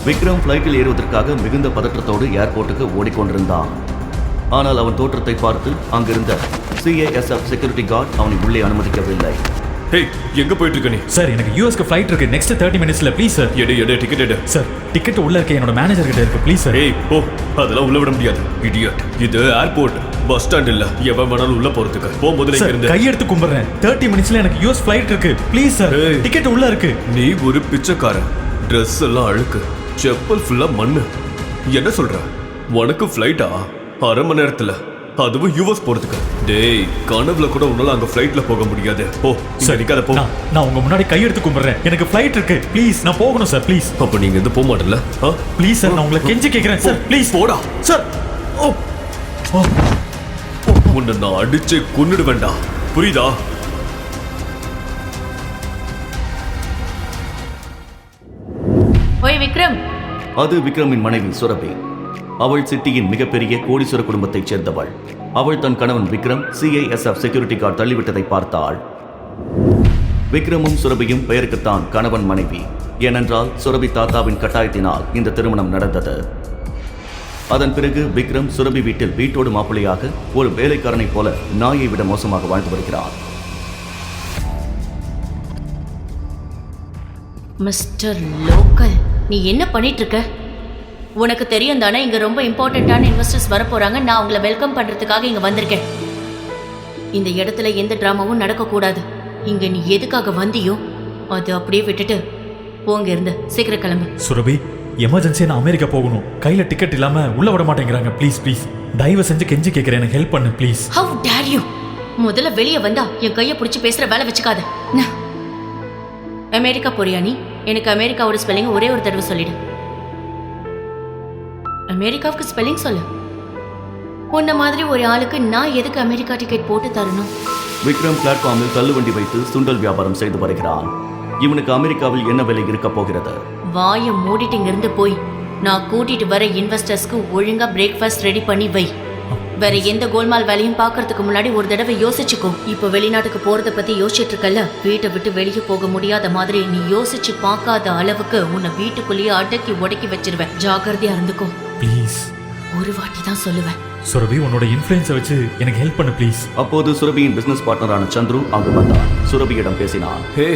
விக்ரம் ஃப்ளைட்டில் ஏறுவதற்காக மிகுந்த பதற்றத்தோடு ஏர்போர்ட்டுக்கு ஓடிக்கொண்டிருந்தான். ஆனால் அவன் தோற்றத்தை பார்த்து அங்கிருந்த CISF செக்யூரிட்டி கார்டு அவனை உள்ளே அனுமதிக்கவில்லை. ஹேய், எங்க போயிட்டு இருக்க நீ? சார், எனக்கு யூஎஸ்க்கு ஃப்ளைட் இருக்கு. நெக்ஸ்ட் 30 மினிட்ஸ்ல ப்ளீஸ் சார். எடு டிக்கெட் எடு. சார், டிக்கெட் உள்ள இருக்க என்னோட மேனேஜர் கிட்ட இருக்கு. Please sir. ஏய் போ, அதெல்லாம் உள்ள விட முடியாது. இடியட். இது ஏர்போர்ட், பஸ் ஸ்டாண்ட் இல்ல. எவன் வேணாலும் உள்ள போறதுக்கு. போ முதல்ல இங்க இருந்து. கையெடுத்து கும்பிடுறேன். 30 மினிட்ஸ்ல எனக்கு யூஎஸ் ஃப்ளைட் இருக்கு. ப்ளீஸ் சார், டிக்கெட் உள்ள இருக்கு. நீ ஒரு பிச்சைக்காரன். Dress எல்லாம் அழுக்கு, செப்பல் ஃபுல்லா மண்ணு. என்ன சொல்ற? உனக்கு ஃப்ளைட்டா? அரை மணி நேரத்துல, அதுவும் யூஎஸ் போறதுக்கு. டேய், கனவுல கூட உன்னால அங்க ஃப்ளைட்ல போக முடியாது. போ, சரி கதை போ. நான் உங்க முன்னாடி கையெடுத்து கும்பிடுறேன். எனக்கு ஃப்ளைட் இருக்கு. ப்ளீஸ், நான் போகணும் சார். ப்ளீஸ். அப்ப நீங்க எது போக மாட்டல? ப்ளீஸ் சார், நான் உங்களை கெஞ்சி கேக்குறேன் சார். ப்ளீஸ் போடா சார். உன்னை நான் அடிச்சு கொன்னுடு வேண்டாம், புரியுதா? ஓய் விக்ரம். அது விக்ரமின் மனைவி சுரபி. அவள் சிட்டியின் மிகப்பெரிய கோடீஸ்வர குடும்பத்தைச் சேர்ந்தவள். அவள் தன் கணவன் விக்ரம் CISF செக்யூரிட்டி கார்டு தள்ளிவிட்டதை பார்த்தாள். விக்ரமும் சுரபியும் பெயருக்குத்தான் கணவன் மனைவி. ஏனென்றால் சுரபி தாத்தாவின் கட்டாயத்தினால் இந்த திருமணம் நடந்தது. அதன் பிறகு விக்ரம் சுரபி வீட்டில் வீட்டோடு மாப்பிள்ளையாக ஒரு வேலைக்காரனைப் போல நாயை விட மோசமாக வாழ்ந்து வருகிறார். மிஸ்டர் லோக்கல், நீ என்ன பண்ணிட்டு இருக்க? உனக்கு தெரியும் தானே, இங்க ரொம்ப இம்பார்ட்டன்டான இன்வெஸ்டர்ஸ் வர போறாங்க. நான் உங்களை வெல்கம் பண்றதுக்காக இங்க வந்திருக்கேன். இந்த இடத்துல எந்த டிராமாவும் நடக்கக்கூடாது. இங்க நீ எதுக்காக வந்தியோ அது அப்படியே விட்டுட்டு போங்க. இருந்து சீக்கிரம் கிளம்பு. சுரபி, எமர்ஜென்சியா நான் அமெரிக்கா போகணும். கையில டிக்கெட் இல்லாம உள்ள விட மாட்டேங்கிறாங்க. ப்ளீஸ் ப்ளீஸ், தயவு செஞ்சு கெஞ்சி கேட்கிறேன், எனக்கு ஹெல்ப் பண்ணு ப்ளீஸ். Have dare you! முதல்ல வெளியே வந்தா என் கையை பிடிச்சி பேசுற வேலை வச்சுக்காத. அமெரிக்கா போறியா நீ? எனக்கு அமெரிக்காவோட ஸ்பெல்லிங் ஒரே ஒரு தடவை சொல்லிடு. அமெரிக்காவுக்கு ஸ்பெல்லிங் சொல்லு. உன்ன மாதிரி ஒரு ஆளுக்கு நான் எதுக்கு அமெரிக்கா டிக்கெட் போட்டு தரணும்? விக்ரம் பிளாட்ஃபார்மில் தள்ளுவண்டி வைத்து சுண்டல் வியாபாரம் செய்து வருகிறான். இவனுக்கு அமெரிக்காவில் என்ன விலை இருக்க போகிறது? வாயை மூடிட்டு இங்கிருந்து போய் நான் கூட்டிட்டு வர இன்வெஸ்டர்ஸ்க்கு ஒழுங்கா பிரேக்ஃபாஸ்ட் ரெடி பண்ணி வை. வேற எந்த கோல்மால் வேலையும் பாக்குறதுக்கு முன்னாடி ஒரு தடவை யோசிச்சுக்கோ. இப்ப வெளிநாட்டுக்கு போறத பத்தி யோசிச்சுட்டு இருக்கல. வீட்டை விட்டு வெளியே போக முடியாத மாதிரி நீ யோசிச்சு பார்க்காத அளவுக்கு உன்னை வீட்டுக்குள்ளேயே அடக்கி உடக்கி வச்சிருவேன். ஜாக்கிரதையா இருந்துக்கோ ப்ளீஸ். ஒரு வாட்டி தான் சொல்லுவேன். சுரபி, உன்னோட இன்ஃப்ளூயன்ஸை வச்சு எனக்கு ஹெல்ப் பண்ணு ப்ளீஸ். அப்போது சுரபியின் பிசினஸ் பார்ட்னரான சந்துரு அங்கு வந்தார். சுரபியிடம் பேசினான். ஹே,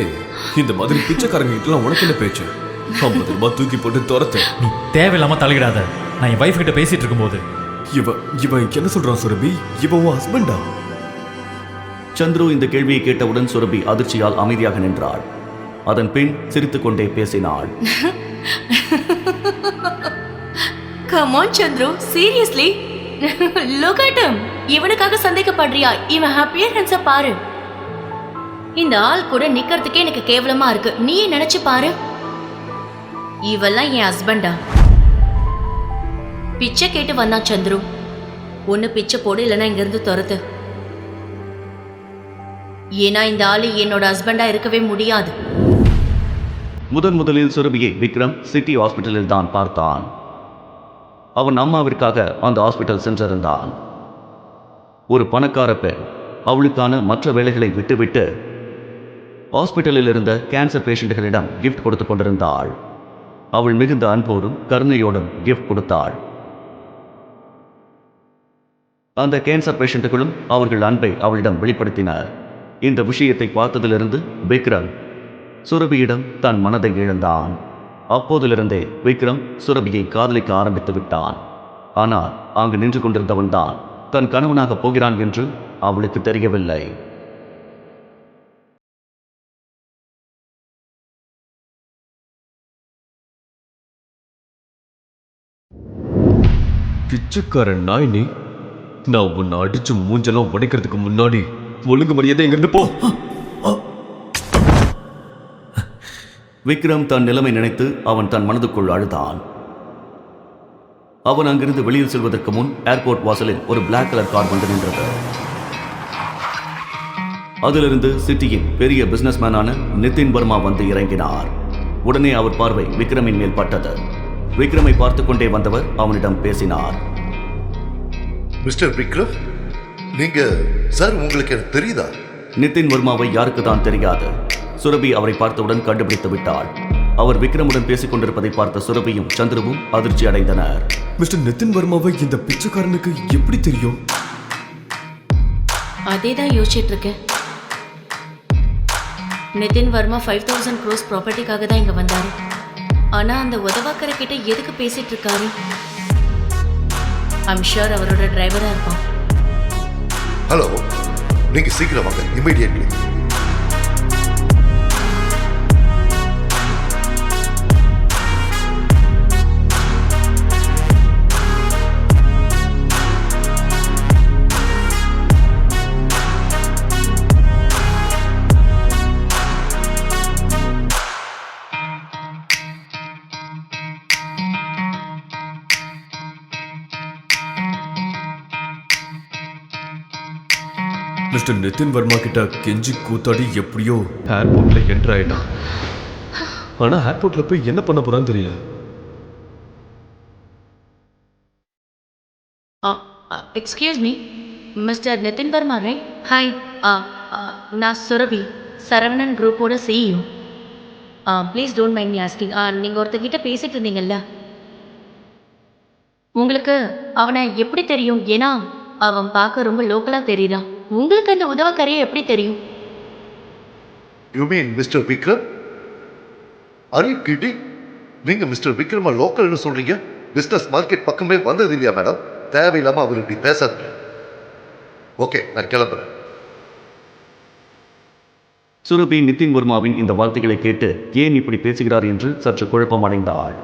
இந்த மாதிரி பிச்சைக்காரங்க கிட்ட உனக்கு என்ன பேச்சு? 50 ரூபாய் தூக்கி போட்டு துரத்து. நீ தேவையில்லாம தலையிடாத. நான் என் வைஃப் கிட்ட பேசிட்டு இருக்கும்போது. இவன் என்ன சொல்றான் சுரபி? இவன் உன் ஹஸ்பண்டா? சந்துரு இந்த கேள்வியை கேட்டவுடன் சுரபி அதிர்ச்சியால் அமைதியாக நின்றாள். அதன் பின் சிரித்துக் கொண்டே பேசினாள். Come on Chandru, seriously? Look at him. இவனுக்காக சந்தேகப்படுறியா? இவன் அப்பியரன்ஸ பாரு. இந்த ஆள் கூட நிக்கிறதுக்கே எனக்கு கேவலமா இருக்கு. நீ நினைச்சு பாரு. இவெல்லாம் என் ஹஸ்பண்டா? பிச்சை கேட்டு வந்தான் சந்துரு. ஒன்னு பிச்சை போடு, இல்லைன்னா இங்க இருந்து துரத்து. ஏன்னா இந்த ஆளு என்னோட ஹஸ்பண்டா இருக்கவே முடியாது. முதலில் சுரபியை விக்ரம் சிட்டி ஹாஸ்பிட்டலில் தான் பார்த்தான். அவன் அம்மாவிற்காக அந்த ஹாஸ்பிட்டல் சென்றிருந்தான். ஒரு பணக்கார பெண் அவளுக்கான மற்ற வேலைகளை விட்டுவிட்டு ஹாஸ்பிட்டலில் இருந்த கேன்சர் பேஷண்ட்களிடம் கிஃப்ட் கொடுத்து கொண்டிருந்தாள். அவள் மிகுந்த அன்போடும் கருணையோடும் கிஃப்ட் கொடுத்தாள். அந்த கேன்சர் பேஷண்ட்டுகளும் அவர்கள் அன்பை அவளிடம் வெளிப்படுத்தினர். இந்த விஷயத்தை பார்த்ததிலிருந்து விக்ரம் சுரபியிடம் தன் மனதை இழந்தான். அப்போதிலிருந்தே விக்ரம் சுரபியை காதலிக்க ஆரம்பித்து விட்டான். ஆனால் அங்கு நின்று கொண்டிருந்தவன் தான் தன் கணவனாக போகிறான் என்று அவளுக்கு தெரியவில்லை. பிச்சைக்காரன் நாய் நீ. நான் உன்னை அடிச்சு மூஞ்செல்லாம் உடைக்கிறதுக்கு முன்னாடி ஒழுங்கு மரியாதை எங்கிருந்து போ. விக்ரம் தன் நிலைமை நினைத்து அவன் தன் மனதுக்குள் அழுதான். அவன் அங்கிருந்து வெளியில் செல்வதற்கு முன் ஏர்போர்ட் வாசலில் ஒரு பிளாக் கலர் கார் வந்து நின்றது. அதிலிருந்து சிட்டியின் பெரிய பிசினஸ்மேனான நிதின் வர்மா வந்து இறங்கினார். உடனே அவர் பார்வை விக்ரமின் மேல் பட்டது. விக்ரமை பார்த்து கொண்டே வந்தவர் அவனிடம் பேசினார். மிஸ்டர் விக்ரம், நீங்க சார், உங்களுக்கு எனக்கு தெரியுதா? நிதின் வர்மாவை யாருக்கு தான் தெரியாது. சுரபி அவரை பார்த்தவுடன் கண்டுபிடித்து விட்டாள். அவர் விக்ரமுடன் பேசிக் கொண்டிருப்பதை பார்த்த சுரபியும் சந்துருவும் அதிர்ச்சி அடைந்தனர். மிஸ்டர் நிதின் வர்மாவை இந்த பிச்சைக்காரனுக்கு எப்படி தெரியும்? அதே தான் யோசிச்சுட்டு இருக்கேன். நிதின் வர்மா 5000 crores ப்ராப்பர்ட்டிக்காக தான் இங்க வந்தாரு. ஆனா அந்த உதவாக்கரை கிட்ட எதுக்கு பேசிட்டு இருக்காரு? ஐம் ஷூர் அவரோட டிரைவரா இருப்பான். ஹலோ, நீங்க சீக்கிரம் வாங்க, இமீடியட்லி. மிஸ்டர் நிதின் வர்மா கிட்ட கெஞ்சி கூத்தாடி எப்படியோ ஏர்போர்ட்ல என்டர் ஆயிட்டான். ஆனா ஏர்போர்ட்ல போய் என்ன பண்ண போறான்னு தெரியல. Excuse me, mister Nitin Varma right? Hi, நான் சுரபி, சரவணன் குரூப்போட CEO. Please don't mind me asking. நீங்கள் ஒருத்தர்கிட்ட பேசிட்டு இருந்தீங்கல்ல, உங்களுக்கு அவனை எப்படி தெரியும்? ஏன்னா அவன் பார்க்க ரொம்ப லோக்கலாக தெரியுறான். உங்களுக்கு அந்த உதவக்கரையை எப்படி தெரியும்? You mean mister Vikram? Are you kidding? நீங்க மிஸ்டர் விக்ரமா லோக்கல்னு சொல்றீங்க? பிசினஸ் மார்க்கெட் பக்கமே வந்தது இல்லையா மேடம்? தேவையில்லாம அவர் இப்படி பேசாதீங்க. ஓகே, நான் கிளம்புறேன். சுரபி நிதின் வர்மாவின் இந்த வார்த்தைகளை கேட்டு ஏன் இப்படி பேசுகிறார் என்று சற்று குழப்பம் அடைந்தாள்.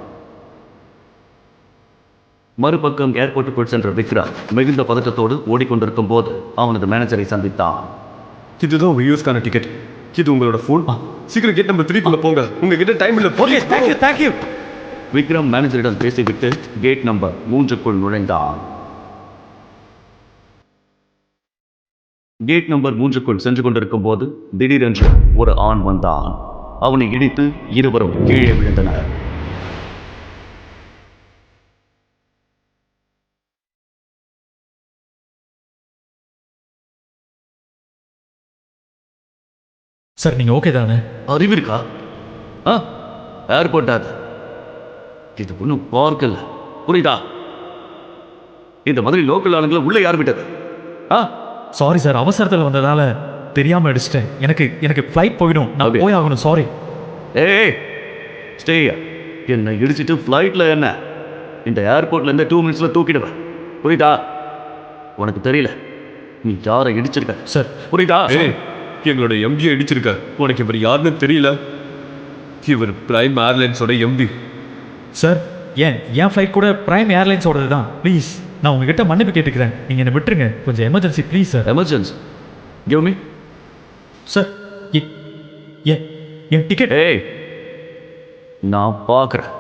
மறுபக்கம் ஏர்போர்ட்டுக்குள் சென்ற விக்ரம் மிகுந்த பதட்டத்தோடு ஓடிக்கொண்டிருக்கும் போது அவனது மேனேஜரை சந்தித்தான். இதுதான் உங்க யூஎஸ்கான டிக்கெட். இது உங்களோட ஃபோன். சீக்கிரம் கேட் நம்பர் 3 போங்க. உங்ககிட்ட டைம் இல்லை. Okay, thank you. விக்ரம் மேனேஜரிடம் பேசிவிட்டு கேட் நம்பர் 3க்குள் நுழைந்தான். கேட் நம்பர் 3க்குள் சென்று கொண்டிருக்கும் போது திடீரென்று ஒரு ஆண் வந்தான். அவனை இடித்து இருவரும் கீழே விழுந்தனர். சார் நீங்கள் ஓகே தானே? அறிவு இருக்கா? ஏர்போர்ட் அது. இது ஒன்றும் பார்க்கல, புரியுதா? இந்த மாதிரி லோக்கல் ஆளுங்களை உள்ள யார் விட்டது? சாரி சார், அவசரத்தில் வந்ததால தெரியாமல் அடிச்சிட்டேன். எனக்கு ஃப்ளைட் போயிடும், நான் போய் ஆகணும். சாரி. ஏய் ஸ்டே. என்னை இடிச்சிட்டு ஃப்ளைட்டில் என்ன? இந்த ஏர்போர்ட்லேருந்து 2 மினிட்ஸில் தூக்கிடுவேன், புரியுதா? உனக்கு தெரியல நீ யாரை இடிச்சிருக்க சார். புரியுதா? எங்களோட எம்டி அடிச்சிருக்க. உனக்கு இவர் யாருன்னு தெரியல. இவர் பிரைம் ஏர்லைன்ஸோட எம்டி. சார், என் ஃப்ளைட் கூட பிரைம் ஏர்லைன்ஸோடது தான். ப்ளீஸ், நான் உங்ககிட்ட மன்னிப்பு கேட்டுக்கிறேன். நீங்கள் என்னை விட்டுருங்க, கொஞ்சம் emergency please sir. Emergency? Give me. Sir, N ticket. ஏய், நான் பார்க்குறேன்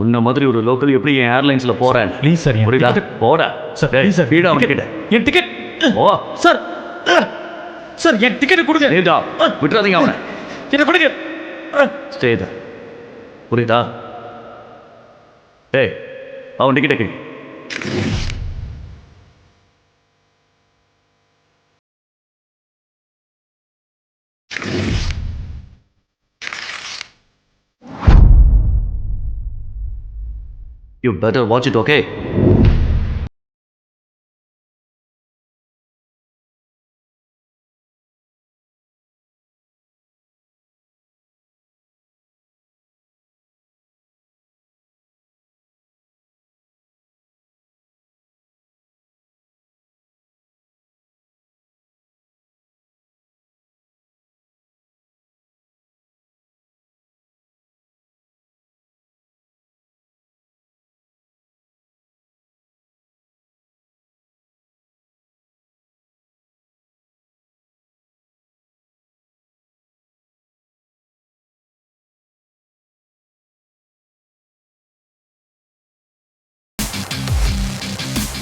உன்ன மாதிரி ஒரு லோக்கல் எப்படி என் ஏர்லைன்ஸில் போகிறேன். ப்ளீஸ் சார், என் புரியுதா? டிக்கெட். போட சார் ப்ளீஸ் சார், வீடு அவன் கிட்ட. என் டிக்கெட். ஓ சார் சார், என் டிக்கெட் கொடுங்க. நீடா விட்டுறாதீங்க அவனை. என்ன கொடுங்க. ஸ்டே தான், புரியுதா? ஏய், அவன் டிக்கெட்டை கை. You better watch it, okay?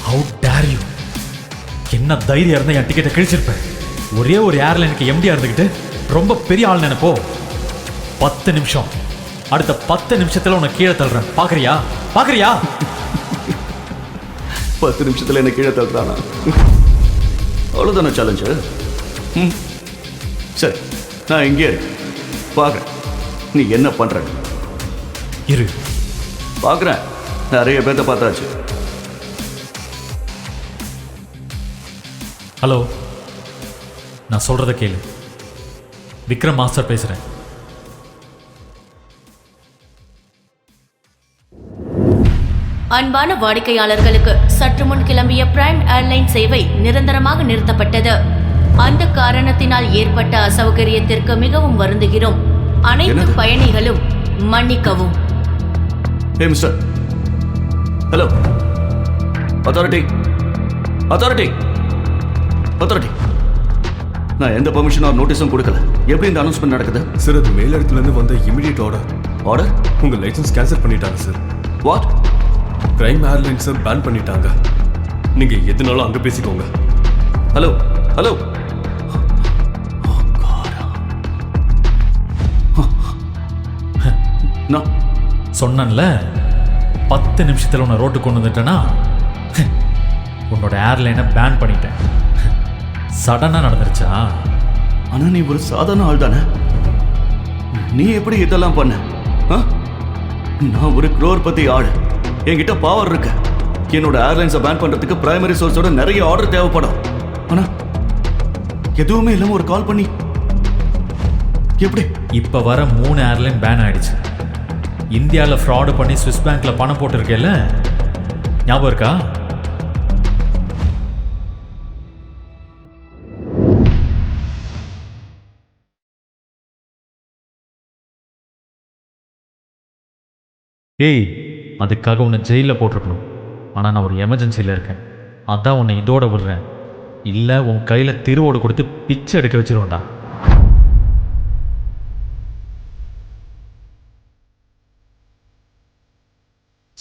How dare you? என்ன தைரியம் இருந்தால் என் டிக்கெட்டை கிழிச்சிருப்பேன். ஒரே ஒரு ஏர்லைனுக்கு எம்டியாக இருந்துக்கிட்டு ரொம்ப பெரிய ஆள் நினைப்போ. 10 நிமிஷம், அடுத்த 10 நிமிஷத்தில் உன்னை கீழே தள்ளுறேன். பார்க்குறியா? 10 நிமிஷத்தில் என்ன கீழே தள்ளுறானா? அவ்வளோதானே சேலஞ்சு? சரி, நான் இங்கே இருக்கேன், பார்க்குறேன் நீ என்ன பண்ணுற. இரு. பார்க்குறேன், நிறைய பேர்த்த பார்த்தாச்சு. ஹலோ, நான் சொல்றத கேளு. விக்ரம் மாஸ்டர் பேசுறேன். அன்பான வாடிக்கையாளர்களுக்கு சற்று முன் கிளம்பிய பிரைம் ஏர்லைன் சேவை நிரந்தரமாக நிறுத்தப்பட்டது. அந்த காரணத்தினால் ஏற்பட்ட அசௌகரியத்திற்கு மிகவும் வருந்துகிறோம். அனைத்து பயணிகளும் மன்னிக்கவும். ஹே mister, hello, authority authority authority, நான் எந்த பெர்மிஷன் ஆர் நோட்டீஸும் கொடுக்கல. எப்படி இந்த அனௌன்ஸ்மெண்ட் நடக்குது? சார், அது மேலிடத்துலேருந்து வந்த இமிடியேட் ஆர்டர். ஆர்டர்? உங்கள் லைசன்ஸ் கேன்சல் பண்ணிட்டாங்க சார். வாட்? பிரைம் ஏர்லைன்ஸை பேன் பண்ணிட்டாங்க. நீங்கள் எதுனாலும் அங்கே பேசிக்கோங்க. ஹலோ ஹலோ, நான் சொன்னேன்ல, 10 நிமிஷத்தில் உன்னை ரோட்டுக்கு கொண்டு வந்துட்டேன்னா உன்னோட ஏர்லைனை பேன் பண்ணிட்டேன். சடனாக நடந்துருச்சா? ஆனால் நீ ஒரு சாதாரண ஆள் தானே. நீ எப்படி இதெல்லாம் பண்ண? ஆ? நான் ஒரு crore ஆள். என்கிட்ட பவர் இருக்கு. என்னோட ஏர்லைன்ஸை பேன் பண்றதுக்கு பிரைமரி சோர்ஸோட நிறைய ஆர்டர் தேவைப்படும். ஆனா எதுவுமே இல்லாம ஒரு கால் பண்ணி எப்படி? இப்போ வர 3 ஏர்லைன் பேன் ஆயிடுச்சு. இந்தியாவில் ஃப்ராடு பண்ணி ஸ்விஸ் பேங்க்ல பணம் போட்டிருக்கேல்ல, ஞாபகம் இருக்கா? ஏய், அதுக்காக உன்னை ஜெயிலில் போட்டிருக்கணும். ஆனால் நான் ஒரு எமர்ஜென்சியில் இருக்கேன். அதான் உன்னை இதோட விடுறேன். இல்லை உன் கையில் திருவோடு கொடுத்து பிச்சை எடுக்க வச்சிருவேன்டா.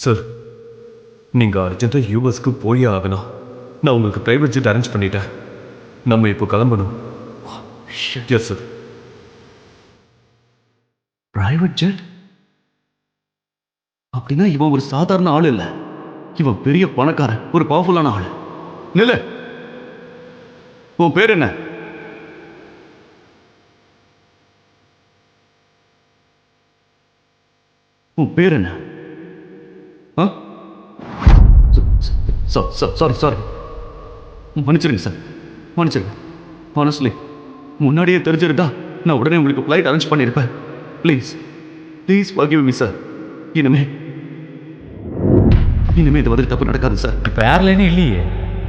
சார், நீங்கள் அர்ஜென்ட்டாக யூஎஸ்க்கு போய் ஆகணும். நான் உங்களுக்கு ப்ரைவேட் ஜெட் அரேஞ்ச் பண்ணிட்டேன். நம்ம இப்போ கிளம்பணும். Yes sir. Private jet? அப்படின்னா இவன் ஒரு சாதாரண ஆள் இல்லை. இவன் பெரிய பணக்காரன், ஒரு பவர்ஃபுல்லான ஆள். நில்லு, உன் பேர் என்ன? உன் பேர் என்ன? சாரி, மன்னிச்சிருங்க சார், மன்னிச்சிருங்க. ஹானஸ்ட்லி, முன்னாடியே தெரிஞ்சிருந்தா நான் உடனே உங்களுக்கு ஃப்ளைட் அரேஞ்ச் பண்ணியிருப்பேன். Please please forgive me sir. இனிமே இந்த மாதிரி தப்பு நடக்காது சார். இப்போ ஏர்லைனே இல்லையே,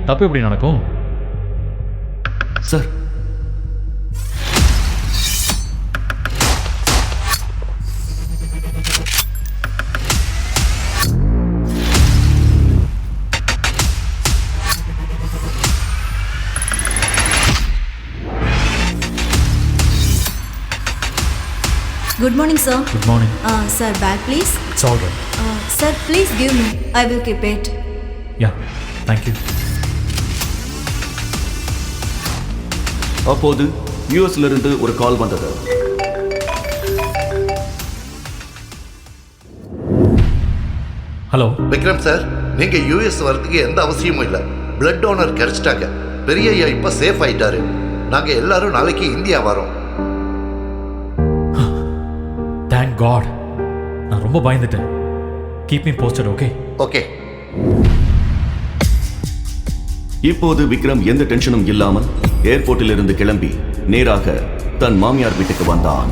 தப்பு எப்படி நடக்கும்? Sir, Good morning, sir. Good morning. Sir, bag please. It's all right. Sir, please give me. I will keep it. Yeah, thank you. அப்போது யூஎஸ்ல இருந்து ஒரு கால் வந்தது. ஹலோ விக்ரம் சார், நீங்க யூஎஸ் வரதுக்கு எந்த அவசியமும் இல்லை. பிளட் டோனர் கிடைச்சிட்டாங்க. பெரிய ஐயா இப்ப சேஃப் ஆயிட்டாரு. நாங்க எல்லாரும் நாளைக்கு இந்தியா வரோம். Thank God. நான் ரொம்ப பயந்துட்டேன். Keep me posted, okay? Okay. இப்போது விக்ரம் எந்த டென்ஷனும் இல்லாமல் ஏர்போர்ட்டில் இருந்து கிளம்பி நேராக தன் மாமியார் வீட்டுக்கு வந்தான்.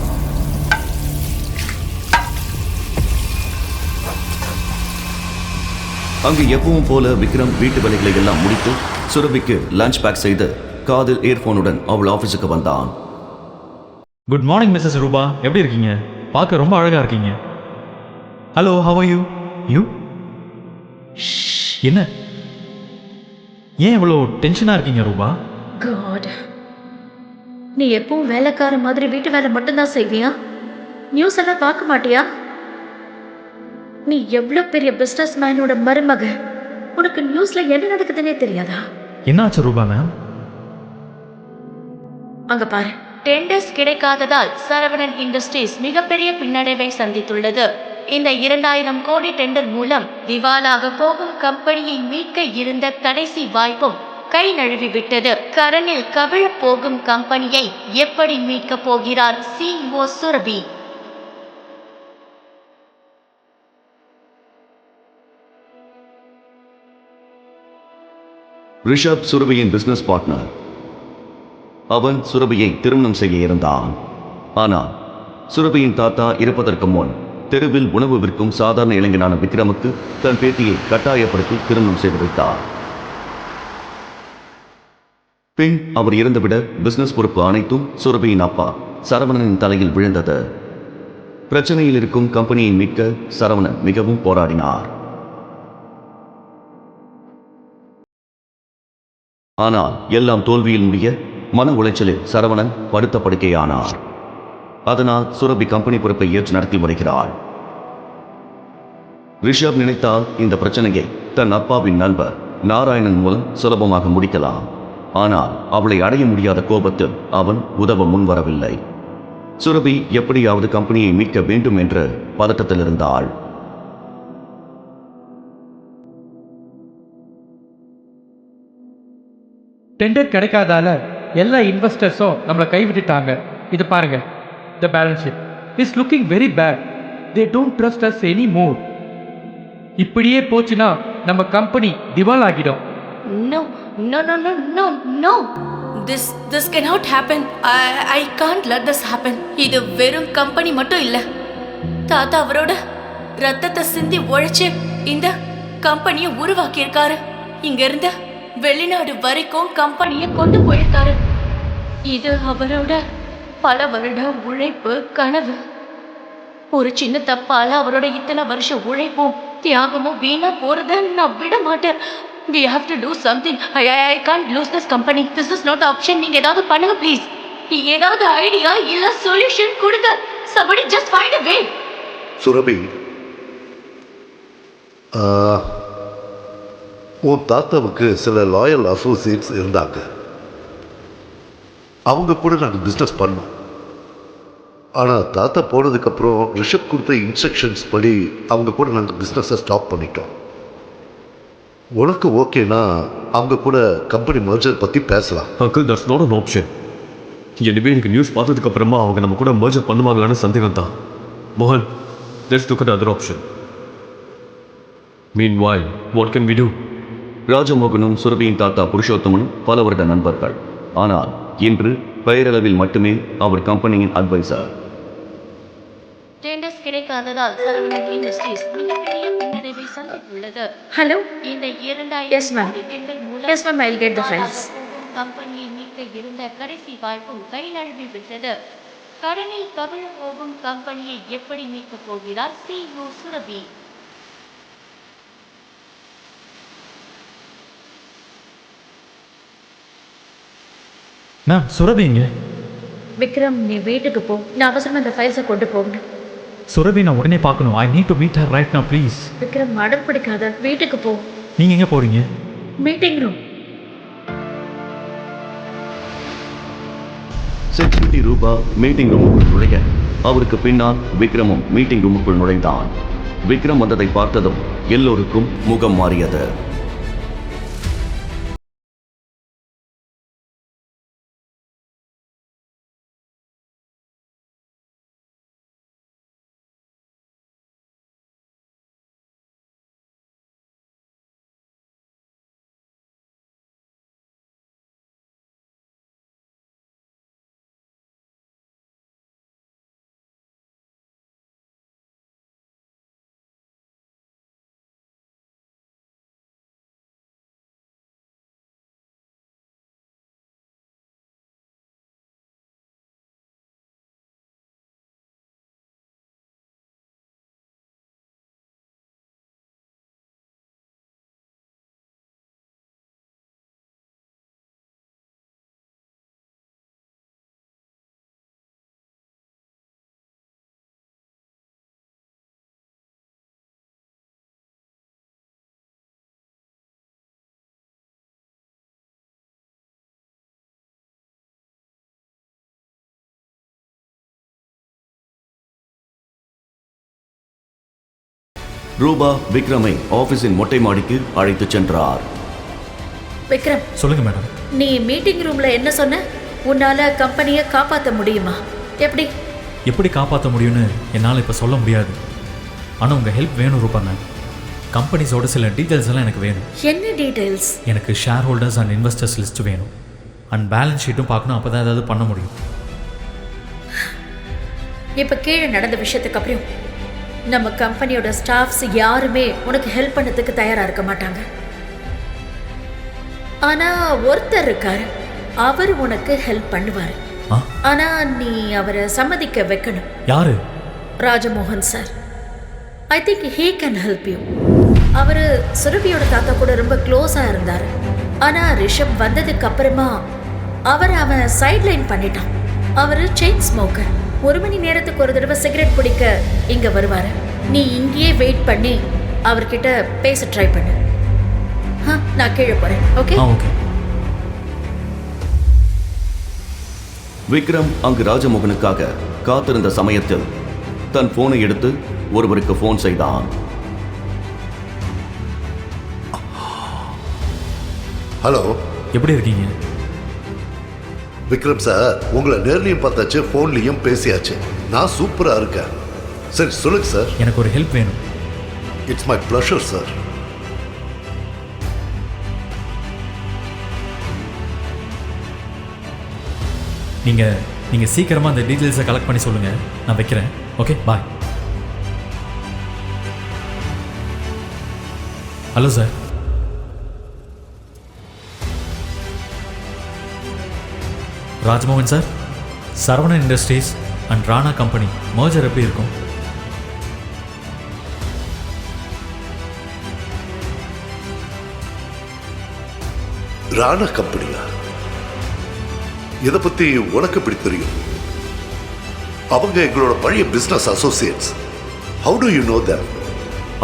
அங்கு எப்பவும் போல விக்ரம் வீட்டு வேலைகளை எல்லாம் முடித்து சுரபிக்கு லஞ்ச் பேக் செய்து காதில் இயர்போனுடன் அவள் ஆபீஸுக்கு வந்தான். குட் மார்னிங் மிஸ்ஸஸ் ரூபா, எப்படி இருக்கீங்க? பார்க்க ரொம்ப அழகா இருக்கீங்க. Hello, how are you? You என்ன? ஏன் இவ்வளோ டென்ஷனாக இருக்கீங்க ரூபா? காட், நீ எப்பவும் வேலைக்கார மாதிரி வீட்டு வேலை மட்டும்தான் செய்வியா? நியூஸ் எல்லாம் பார்க்க மாட்டியா? நீ எவ்வளோ பெரிய பிஸ்னஸ் மேனோட மருமக, உனக்கு நியூஸ்ல என்ன நடக்குதுன்னே தெரியாதா? என்னாச்சு ரூபா மேம்? அங்க பாரு. டெண்டர்ஸ் கிடைக்காததால் சரவணன் இண்டஸ்ட்ரீஸ் மிகப்பெரிய பின்னடைவை சந்தித்துள்ளது. இந்த 2000 கோடி டெண்டர் மூலம் திவாலாக போகும் கம்பெனியை மீட்க இருந்த கடைசி வாய்ப்பும் கை நழுவி விட்டது. கடனில் கவிழப் போகும் கம்பெனியை எப்படி மீட்கப் போகிறார் CEO சுரபி? ரிஷப் சுரபியின் பிசினஸ் பார்ட்னர். அவன் சுரபியை திருமணம் செய்ய இருந்தான். ஆனால் சுரபியின் தாத்தா இறப்பதற்கு முன் தெருவில் உணவு விற்கும் சாதாரண இளைஞனான விக்ரமுக்கு தன் பேத்தியை கட்டாயப்படுத்தி திருமணம் செய்து வைத்தார். பின் அவர் இறந்துவிட பிசினஸ் பொறுப்பு அனைத்தும் சுரபியின் அப்பா சரவணனின் தலையில் விழுந்தது. பிரச்சனையில் இருக்கும் கம்பெனியை மீட்க சரவணன் மிகவும் போராடினார். ஆனால் எல்லாம் தோல்வியில் முடிய மன உளைச்சலில் சரவணன் படுத்த படுக்கையானார். அதனால் சுரபி கம்பெனி பொறுப்பை ஏற்று நடத்தி வருகிறாள். ரிஷப் நினைத்தால் இந்த பிரச்சனையை தன் அப்பாவின் நண்பர் நாராயணன் மூலம் சுலபமாக முடிக்கலாம். ஆனால் அவளை அடைய முடியாத கோபத்தில் அவன் உதவ முன்வரவில்லை. சுரபி எப்படியாவது கம்பெனியை மீட்க வேண்டும் என்ற பதட்டத்தில் இருந்தாள். டெண்டர் கிடைக்காதால எல்லா இன்வெஸ்டர்ஸும் நம்மளை கைவிட்டுட்டாங்க. இது பாருங்க, the balance sheet is looking very bad. They don't trust us any more. இப்படியே போச்சுன்னா நம்ம கம்பெனி திவால் ஆகிடும். No, no, no, no, no, no. This cannot happen. I can't let this happen. இது வெறும் கம்பெனி மட்டும் இல்ல. தாத்தா அவரோட ரத்தத்தை சிந்தி உழைச்சு இந்த கம்பெனியை உருவாக்கி இருக்காரு. இங்க இருந்து வெளிநாடு வரைக்கும் கம்பெனியை கொண்டு போயிருக்காரு. இது அவரோட பல வருட உழைப்பு கனவு. ஒரு சின்ன தப்பால அவரோட இத்தனை வருஷம் உழைப்பும் தியாகமும் வீணா போறத நான் விட மாட்டேன். We have to do something. I can't lose this company. This is not the option. நீங்க ஏதாவது பண்ணுங்க ப்ளீஸ். ஏதாவது ஐடியா இல்ல சொல்யூஷன் கொடுங்க. Somebody just find a way. Surabhi, உன் தாத்தாவுக்கு சில லாயல் அசோசியேட்ஸ் இருந்தாங்க. அவங்க கூட நாங்கள் பிஸ்னஸ் பண்ணோம். ஆனால் தாத்தா போனதுக்கப்புறம் ரிஷப் கொடுத்த இன்ஸ்ட்ரக்ஷன்ஸ் படி அவங்க கூட நாங்கள் பிஸ்னஸை ஸ்டாப் பண்ணிட்டோம். உனக்கு ஓகேனா அவங்க கூட கம்பெனி மர்ஜர் பற்றி பேசலாம். Uncle, that's not an option. எனவே எனக்கு நியூஸ் பார்த்ததுக்கு அப்புறமா அவங்க நம்ம கூட மர்ஜர் பண்ணுவாங்களான்னு சந்தேகம் தான். மோகன், let's look at other option. Meanwhile, what can we do? ராஜமோகனும் சுரபியின் தாத்தா புருஷோத்தமனும் பல வருட நண்பர்கள். ஆனால் இன்று பெயரளவில் மட்டுமே அவர் கம்பெனியின் அட்வைசர். டெண்டர்ஸ் கிடைக்காததால் சரவணன் இண்டஸ்ட்ரீஸ் மிகப்பெரிய பின்னடைவை சந்தித்துள்ளது. ஹலோ, இந்த 2000 Yes, ma'am. டெண்டர் மூலம் Yes, ma'am, I'll get the files. கம்பெனியை மீட்க இருந்த கடைசி வாய்ப்பும் கை நழுவி விட்டது. கடனில் கவிழ போகும் கம்பெனியை எப்படி மீட்கப் போகிறார் CEO சுரபி? மேம், சுரபி இங்கே. விக்ரம், நீ வீட்டுக்கு போ. நான் அவசரமா இந்த ஃபைல்ஸை கொண்டு போகணும். சுரபி நான் உடனே பார்க்கணும். I need to meet her right now please. Vikram, அடம் பிடிக்காத, வீட்டுக்கு போ. நீங்கள் எங்கே போகிறீங்க? Meeting room. செக்யூரிட்டி ரூபா மீட்டிங் ரூமுக்குள் நுழைய அவருக்கு பின்னால் விக்ரமும் மீட்டிங் ரூமுக்குள் நுழைந்தான். விக்ரம் வந்ததை பார்த்ததும் எல்லோருக்கும் முகம் மாறியது. ரூபா விக்ரமை ஆபீஸின் மொட்டை மாடிக்கு அழைத்துச் சென்றார். விக்ரம், சொல்லுங்க மேடம். நீ மீட்டிங் ரூம்ல என்ன சொன்ன? உன்னால கம்பெனியை காப்பாற்ற முடியுமா? எப்படி? எப்படி காப்பாற்ற முடியும்னு என்னால் இப்போ சொல்ல முடியாது. ஆனால் உங்கள் ஹெல்ப் வேணும் ரூபா மேம். கம்பெனிஸோட சில டீட்டெயில்ஸ் எல்லாம் எனக்கு வேணும். என்ன டீடைல்ஸ்? எனக்கு share holders and investors list வேணும். அண்ட் பேலன்ஸ் ஷீட்டும் பார்க்கணும். அப்போ தான் ஏதாவது பண்ண முடியும். இப்போ கீழே நடந்த விஷயத்துக்கு அப்புறம் நம்ம கம்பெனியோட ஸ்டாஃப்ஸ் யாருமே உனக்கு ஹெல்ப் பண்ணதுக்கு தயாராக இருக்க மாட்டாங்க. ஆனால் ஒருத்தர் இருக்காரு, அவர் உனக்கு ஹெல்ப் பண்ணுவார். ஆ? ஆனால் நீ அவரை சம்மதிக்க வைக்கணும். யாரு? Rajamohan sir. I think he can help you. அவர் சுரபியோட தாத்தா கூட ரொம்ப க்ளோஸாக இருந்தார். ஆனால் ரிஷப் வந்ததுக்கு அப்புறமா அவன் சைட்லைன் பண்ணிட்டான். அவர் செயின் ஸ்மோக்கர். 1 மணி நேரத்துக்கு ஒரு தடவை சிகரெட் பிடிக்க இங்கே வருவார். நீ இங்கேயே வெயிட் பண்ணி அவர்கிட்ட பேச ட்ரை பண்ணு. நான் கீழே போகிறேன். ஓகே? ஓகே. விக்ரம் அங்கு ராஜமோகனுக்காக காத்திருந்த சமயத்தில் தன் போனை எடுத்து ஒருவருக்கு போன் செய்தான். ஹலோ, எப்படி இருக்கீங்க? விக்ரம் சார், உங்களை நேர்லையும் பார்த்தாச்சு, ஃபோன்லையும் பேசியாச்சு. நான் சூப்பராக இருக்கேன். சரி சொல்லுங்க சார். எனக்கு ஒரு ஹெல்ப் வேணும். It's my pleasure sir. நீங்கள் சீக்கிரமாக அந்த டீட்டெயில்ஸை கலெக்ட் பண்ணி சொல்லுங்கள். நான் வைக்கிறேன். Okay, bye. Hello sir. Rajmohan sir, Saravanan industries and Rana company merger எப்படி இருக்கும்? ராணா கம்பெனியா? இதை பத்தி உனக்கு எப்படி தெரியும்? அவங்க எங்களோட பழைய business Associates. How to you know that?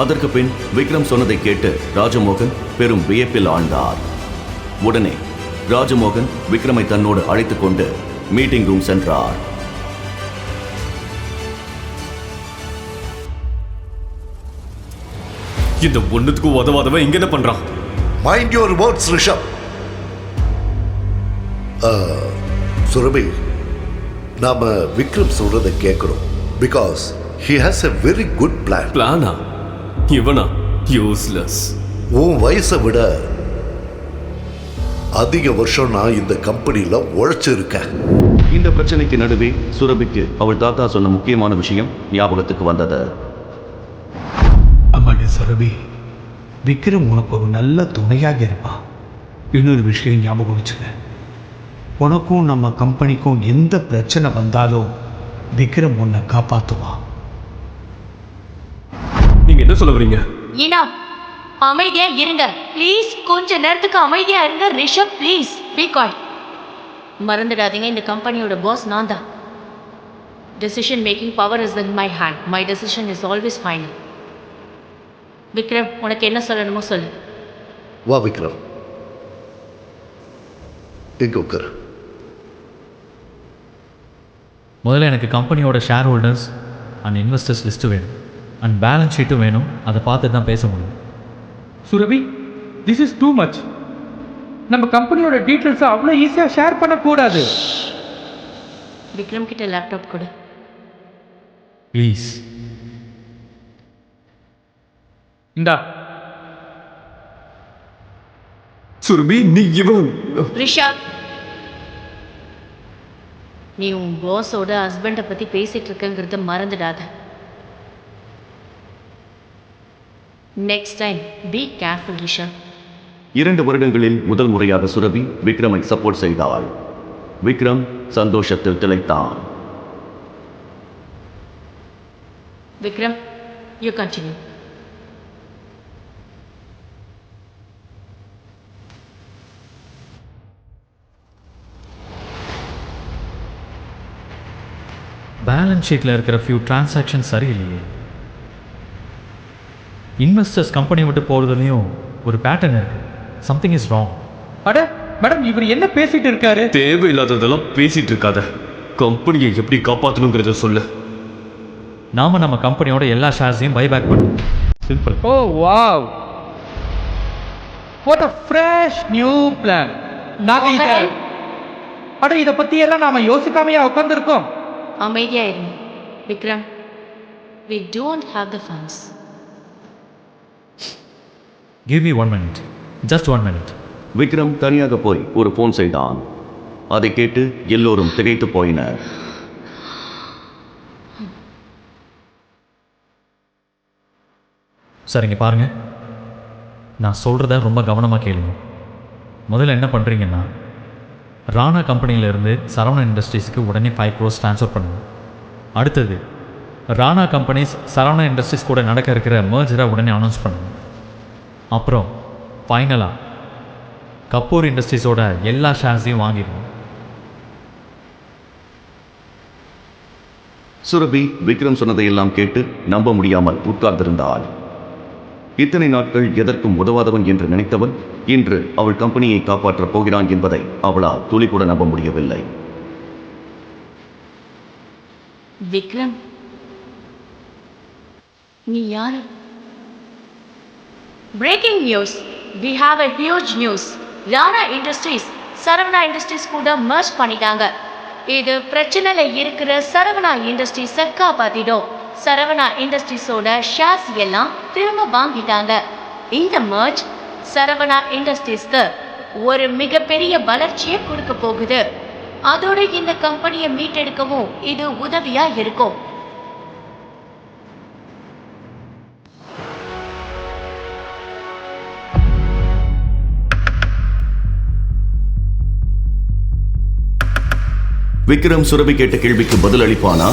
அதற்கு பின் விக்ரம் சொன்னதை கேட்டு ராஜமோகன் பெரும் வியப்பில் ஆழ்ந்தார். உடனே ராஜமோகன் விக்ரமை தன்னோடு அழைத்துக் கொண்டு மீட்டிங் ரூம் சென்றார். இந்த ஒண்ணுத்துக்கு உதவாதவன் இங்க என்ன பண்றான்? Mind your words Rishabh. Surabhi, நாம விக்ரம் சொல்றதை கேட்கிறோம். Because he has a very good plan. பிளானா? இவனா? யூஸ்லெஸ். உன் வயசை விட அதிக வருஷம் நான் இந்த கம்பெனியில் உழைச்சிருக்கேன். இந்த பிரச்சனைக்கு நடுவே சுரபிக்கு அவள் தாத்தா சொன்ன முக்கியமான விஷயம் ஞாபகத்துக்கு வந்தது. அம்மாடி சுரபி, விக்ரம் உனக்கு ஒரு நல்ல துணையாக இருப்பான். இன்னொரு விஷயம் ஞாபகம் வச்சுக்க, உனக்கும் நம்ம கம்பெனிக்கும் எந்த பிரச்சனை வந்தாலும் விக்ரம் உன்னை காப்பாற்றுவான். நீங்க என்ன சொல்ல வரீங்க? ஈனா, அமைதியா இருங்க ப்ளீஸ். கொஞ்ச நேரத்துக்கு அமைதியா இருங்க. ரிஷப் ப்ளீஸ் பி காய். மறந்துடாதீங்க, இந்த கம்பெனியோட பாஸ் நான் தான். Decision making power is in my hand. My decision is always final. Vikram, உனக்கு என்ன சொல்லணுமோ சொல்லு. வா விக்ரம், எங்க உட்கார். முதல்ல எனக்கு கம்பெனியோட share holders and investors list வேணும். அண்ட் பேலன்ஸ் ஷீட்டும் வேணும். அதை பார்த்து தான் பேச முடியும். Surabhi, this is too much. நம்ம கம்பெனியோட டீட்டெயில்ஸை அவ்வளோ ஈஸியாக ஷேர் பண்ணக்கூடாது. விக்ரம் கிட்ட லேப்டாப் கொடு ப்ளீஸ். இந்தா. சுரபி, நீ இவன் ரிஷப், நீ உன் பாஸோட ஹஸ்பண்டை பற்றி பேசிகிட்டு இருக்கங்கிறத மறந்துடாத. Next time be careful Rishabh. 2 வருடங்களில் முதல் முறையாக சுரபி விக்ரமை சப்போர்ட் செய்தாள். விக்ரம் சந்தோஷத்தில் திளைத்தான். Vikram, you continue. பேலன்ஸ் ஷீட்டில் இருக்கிற ஃபியூ டிரான்சாக்ஷன் சரியில்லையே. இன்வெஸ்டர்ஸ் கம்பெனி விட்டு போகிறதுலையும் ஒரு பேட்டர்ன் இருக்குது. Something is wrong. அட மேடம், இவர் என்ன பேசிட்டு இருக்காரு? தேவையில்லாததெல்லாம் பேசிட்டு இருக்காத. கம்பெனியை எப்படி காப்பாற்றணுங்கிறத சொல்லு. நாம் நம்ம கம்பெனியோட எல்லா ஷேர்ஸையும் பைபேக் பண்ணுவோம். Simple. O wow, what a fresh new plan. அட, இதை பற்றி எல்லாம் நாம யோசிக்காமையா உட்காந்துருக்கோம். அமைதியா இருங்க. Vikram, we don't have the funds. Give me 1 minute, just 1 minute. Vikram தனியாக போய் ஒரு ஃபோன் செய்தான். அதை கேட்டு எல்லோரும் திகைத்து போயினர். சரிங்க பாருங்க, நான் சொல்கிறத ரொம்ப கவனமாக கேளுங்க. முதல்ல என்ன பண்ணுறீங்கன்னா, ராணா கம்பெனியிலேருந்து சரவணா இண்டஸ்ட்ரீஸ்க்கு உடனே 5 crores ட்ரான்ஸ்ஃபர் பண்ணுங்க. அடுத்தது ராணா கம்பெனிஸ் சரவணா இண்டஸ்ட்ரீஸ் கூட நடக்க இருக்கிற மர்ஜரை உடனே அனௌன்ஸ் பண்ணுங்க. அப்புறம் ஃபைனலாக கபூர் இண்டஸ்ட்ரீஸோட எல்லா ஷேர்ஸையும் வாங்கிடுவோம். சுரபி விக்ரம் சொன்னதையெல்லாம் கேட்டு நம்ப முடியாமல் உட்கார்ந்திருந்தாள். இத்தனை நாட்கள் எதற்கும் உதவாதவன் என்று நினைத்தவன் இன்று அவள் கம்பெனியை காப்பாற்றப் போகிறான் என்பதை அவளால் துளி கூட நம்ப முடியவில்லை. விக்ரம், நீ யாரு? Breaking news, we have a huge news. Rana industries Saravana industries கூட மர்ஜ் பண்ணிட்டாங்க. இது பிரச்சனையில இருக்கிற சரவணா இண்டஸ்ட்ரீஸை காப்பாத்திடும். சரவணா இண்டஸ்ட்ரீஸோட ஷேர்ஸ் எல்லாம் திரும்ப வாங்கிட்டாங்க. இந்த மர்ஜ் சரவணா இண்டஸ்ட்ரீஸ்க்கு ஒரு மிகப்பெரிய வளர்ச்சியை கொடுக்க போகுது. அதோட இந்த கம்பெனியை மீட்டெடுக்கவும் இது உதவியா இருக்கும். விக்ரம் சுரபி கேட்ட கேள்விக்கு பதில் அளிப்பானா?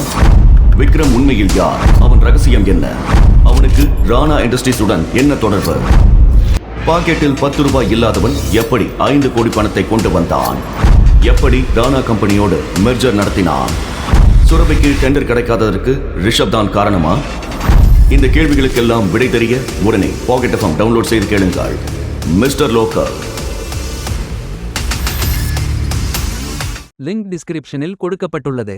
விக்ரம் உண்மையில் யார்? அவன் ரகசியம் என்ன? அவனுக்கு ராணா இண்டஸ்ட்ரீஸுடன் என்ன தொடர்பு? பாக்கெட்டில் 10 ரூபாய் இல்லாதவன் எப்படி 5 கோடி பணத்தை கொண்டு வந்தான்? எப்படி ராணா கம்பெனியோடு மெர்ஜர் நடத்தினான்? சுரபிக்கு டெண்டர் கிடைக்காததற்கு ரிஷப் தான் காரணமா? இந்த கேள்விகளுக்கெல்லாம் விடை தெரிய உடனே பாக்கெட் எஃப்எம் டவுன்லோட் செய்து கேளுங்கள். Mister local. லிங்க் டிஸ்கிரிப்ஷனில் கொடுக்கப்பட்டுள்ளது.